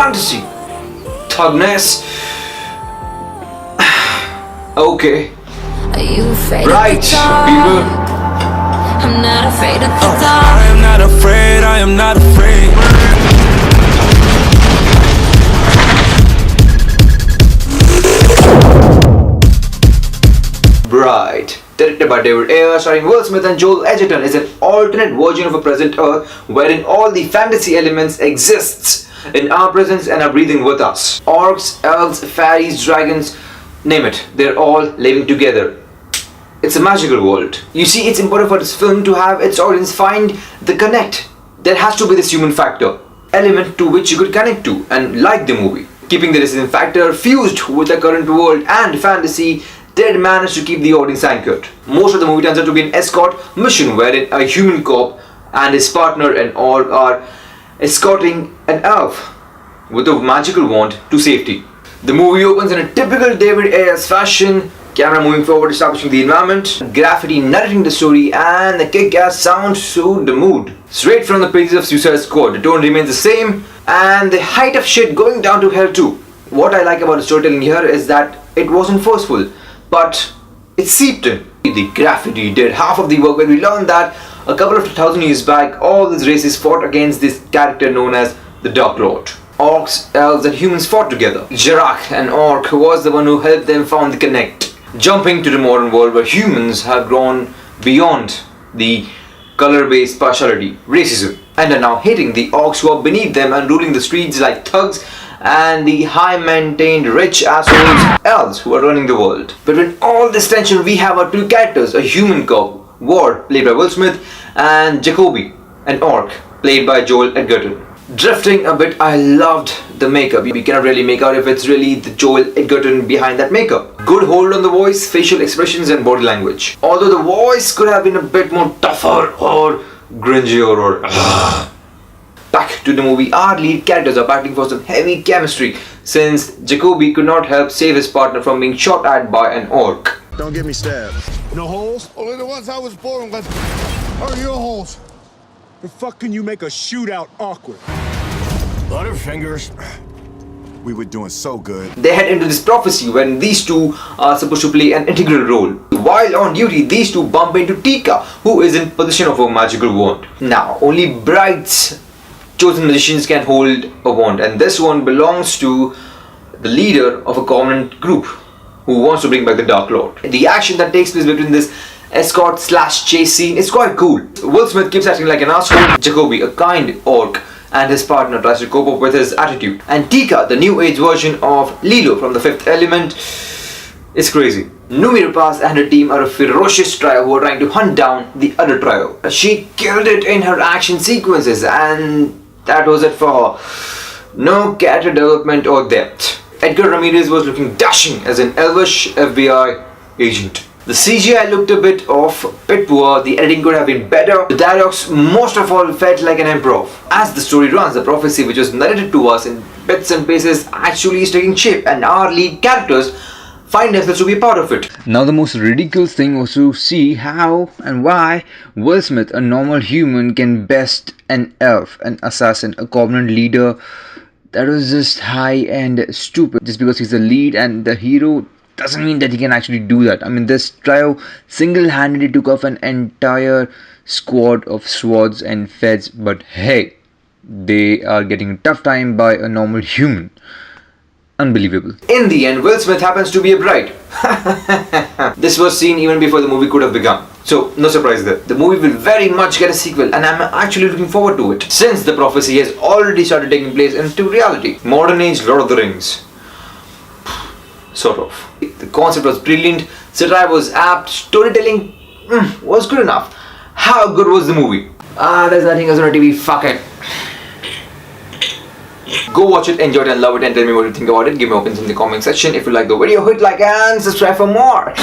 fantasy, thugness. Okay. Are you afraid Right, of the dark? people. I'm not afraid of the I dark. am not afraid, I am not afraid. Bright, directed by David Ayer, starring Will Smith and Joel Edgerton, is an alternate version of a present Earth wherein all the fantasy elements exists in our presence and are breathing with us. Orcs, elves, fairies, dragons, name it, they're all living together. It's a magical world. You see, it's important for this film to have its audience find the connect. There has to be this human factor, element to which you could connect to and like the movie. Keeping the racism factor fused with the current world and fantasy did manage to keep the audience anchored. Most of the movie turns out to be an escort mission wherein a human cop and his partner and all are escorting an elf with a magical wand to safety. The movie opens in a typical David Ayers fashion, camera moving forward establishing the environment, graffiti narrating the story, and the kick-ass sound suit the mood. Straight from the pages of Suicide Squad, the tone remains the same and the height of shit going down to hell too. What I like about the storytelling here is that it wasn't forceful, but it seeped in. The graffiti did half of the work when we learned that a couple of 1,000 years back all these races fought against this character known as the Dark Lord. Orcs, elves and humans fought together. Jarak, an orc, was the one who helped them found the connect. Jumping to the modern world where humans have grown beyond the color-based partiality, racism, and are now hating the orcs who are beneath them and ruling the streets like thugs, and the high-maintained rich assholes elves who are running the world. Between all this tension we have our two characters, a human cop, Ward, played by Will Smith, and Jacoby, an orc, played by Joel Edgerton. Drifting a bit, I loved the makeup. You cannot really make out if it's really the Joel Edgerton behind that makeup. Good hold on the voice, facial expressions and body language. Although the voice could have been a bit more tougher or gringier or Back to the movie, our lead characters are battling for some heavy chemistry since Jacoby could not help save his partner from being shot at by an orc. Don't get me stabbed. No holes? Only the ones I was born with. Are your holes? The fuck can you make a shootout awkward? Butterfingers. We were doing so good. They head into this prophecy when these two are supposed to play an integral role. While on duty, these two bump into Tika, who is in possession of a magical wand. Now, only brides chosen magicians can hold a wand, and this one belongs to the leader of a covenant group who wants to bring back the Dark Lord. The action that takes place between this escort slash chase scene is quite cool. Will Smith keeps acting like an asshole. Jacoby, a kind orc, and his partner tries to cope up with his attitude. And Tika, the new age version of Lilo from The Fifth Element, is crazy. Numi Rapaz and her team are a ferocious trio who are trying to hunt down the other trio. She killed it in her action sequences, and that was it for her. No character development or depth. Edgar Ramirez was looking dashing as an elvish FBI agent. The CGI looked a bit off, bit poor, the editing could have been better. The dialogues most of all felt like an improv. As the story runs, the prophecy which was narrated to us in bits and pieces actually is taking shape, and our lead characters find themselves to be a part of it. Now the most ridiculous thing was to see how and why Will Smith, a normal human, can best an elf, an assassin, a covenant leader. That was just high and stupid. Just because he's the lead and the hero doesn't mean that he can actually do that. I mean, this trio single-handedly took off an entire squad of swords and feds, but hey, they are getting a tough time by a normal human. Unbelievable. In the end, Will Smith happens to be a bride. This was seen even before the movie could have begun. So, no surprise there. The movie will very much get a sequel, and I'm actually looking forward to it, since the prophecy has already started taking place into reality. Modern age Lord of the Rings. Sort of. The concept was brilliant, satire was apt, storytelling was good enough. How good was the movie? There's nothing else on TV, fuck it. Go watch it, enjoy it and love it, and tell me what you think about it. Give me opinions in the comment section. If you like the video, hit like and subscribe for more.